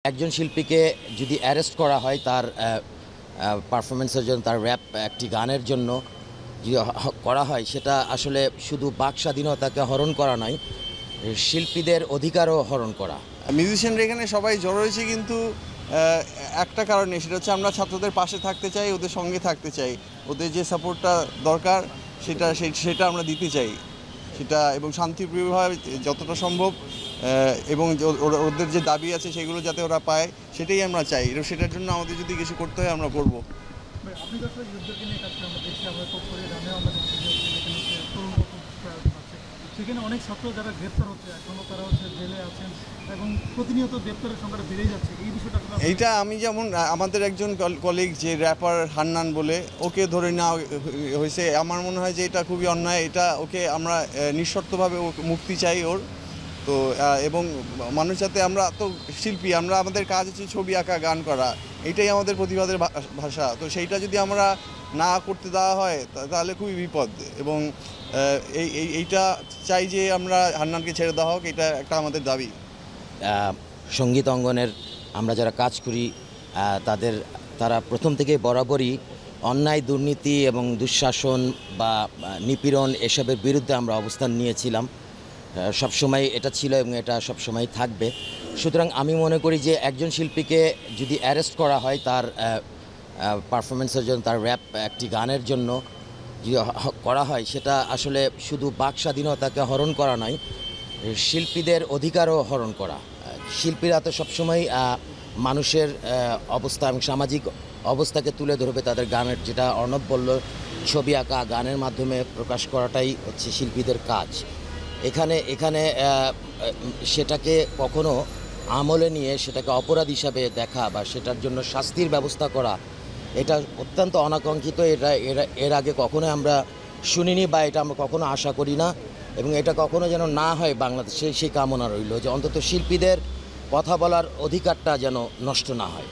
একজন শিল্পীকে যদি অ্যারেস্ট করা হয় তার পারফরমেন্সের জন্য, তার র্যাপ একটি গানের জন্য যদি করা হয়, সেটা আসলে শুধু বাক স্বাধীনতাকে হরণ করা নয়, শিল্পীদের অধিকারও হরণ করা। মিউজিশিয়ানরা এখানে সবাই জড়ো হয়েছে কিন্তু একটা কারণে, সেটা হচ্ছে আমরা ছাত্রদের পাশে থাকতে চাই, ওদের সঙ্গে থাকতে চাই, ওদের যে সাপোর্টটা দরকার সেটা আমরা দিতে চাই, সেটা এবং শান্তিপ্রিয়ভাবে যতটা সম্ভব, এবং ওদের যে দাবি আছে সেগুলো যাতে ওরা পায় সেটাই আমরা চাই। এবং সেটার জন্য আমাদের যদি কিছু করতে হয় আমরা করব। সেখানে অনেক ছাত্র যারা গ্রেপ্তার হচ্ছে, এখনো তারা জেলে আছেন এবং প্রতিনিয়ত গ্রেপ্তারের সংখ্যাটা বেড়ে যাচ্ছে। এই বিষয়টা এইটা আমি যেমন আমাদের একজন কলিগ যে র্যাপার হান্নান বলে, ওকে ধরে নেওয়া হয়েছে, আমার মনে হয় যে এটা খুবই অন্যায়। এটা ওকে আমরা নিঃশর্তভাবে মুক্তি চাই ওর। তো এবং মানুষ যাতে, আমরা তো শিল্পী, আমরা আমাদের কাজ হচ্ছে ছবি আঁকা, গান করা, এইটাই আমাদের প্রতিবাদের ভাষা। তো সেইটা যদি আমরা না করতে দেওয়া হয় তাহলে খুবই বিপদ। এবং এইটা চাই যে আমরা হান্নানকে ছেড়ে দেওয়া হোক, এটা একটা আমাদের দাবি। সঙ্গীত অঙ্গনের আমরা যারা কাজ করি তারা প্রথম থেকে বরাবরই অন্যায়, দুর্নীতি এবং দুঃশাসন বা নিপীড়ন এসবের বিরুদ্ধে আমরা অবস্থান নিয়েছিলাম। সবসময় এটা ছিল এবং এটা সবসময় থাকবে। সুতরাং আমি মনে করি যে একজন শিল্পীকে যদি অ্যারেস্ট করা হয় তার পারফরমেন্সের জন্য, তার র্যাপ একটি গানের জন্য যদি করা হয়, সেটা আসলে শুধু বাক স্বাধীনতাকে হরণ করা নয়, শিল্পীদের অধিকারও হরণ করা। শিল্পীরা তো সবসময় মানুষের অবস্থা এবং সামাজিক অবস্থাকে তুলে ধরবে তাদের গানের, যেটা অর্ণব বলল, ছবি আঁকা, গানের মাধ্যমে প্রকাশ করাটাই হচ্ছে শিল্পীদের কাজ। এখানে সেটাকে কখনো আমলে নিয়ে সেটাকে অপরাধ হিসাবে দেখা বা সেটার জন্য শাস্তির ব্যবস্থা করা, এটা অত্যন্ত অনাকাঙ্ক্ষিত। এর আগে কখনো আমরা শুনিনি বা এটা আমরা কখনো আশা করি না, এবং এটা কখনো যেন না হয় বাংলাদেশে, সেই কামনা রইল যে অন্তত শিল্পীদের কথা বলার অধিকারটা যেন নষ্ট না হয়।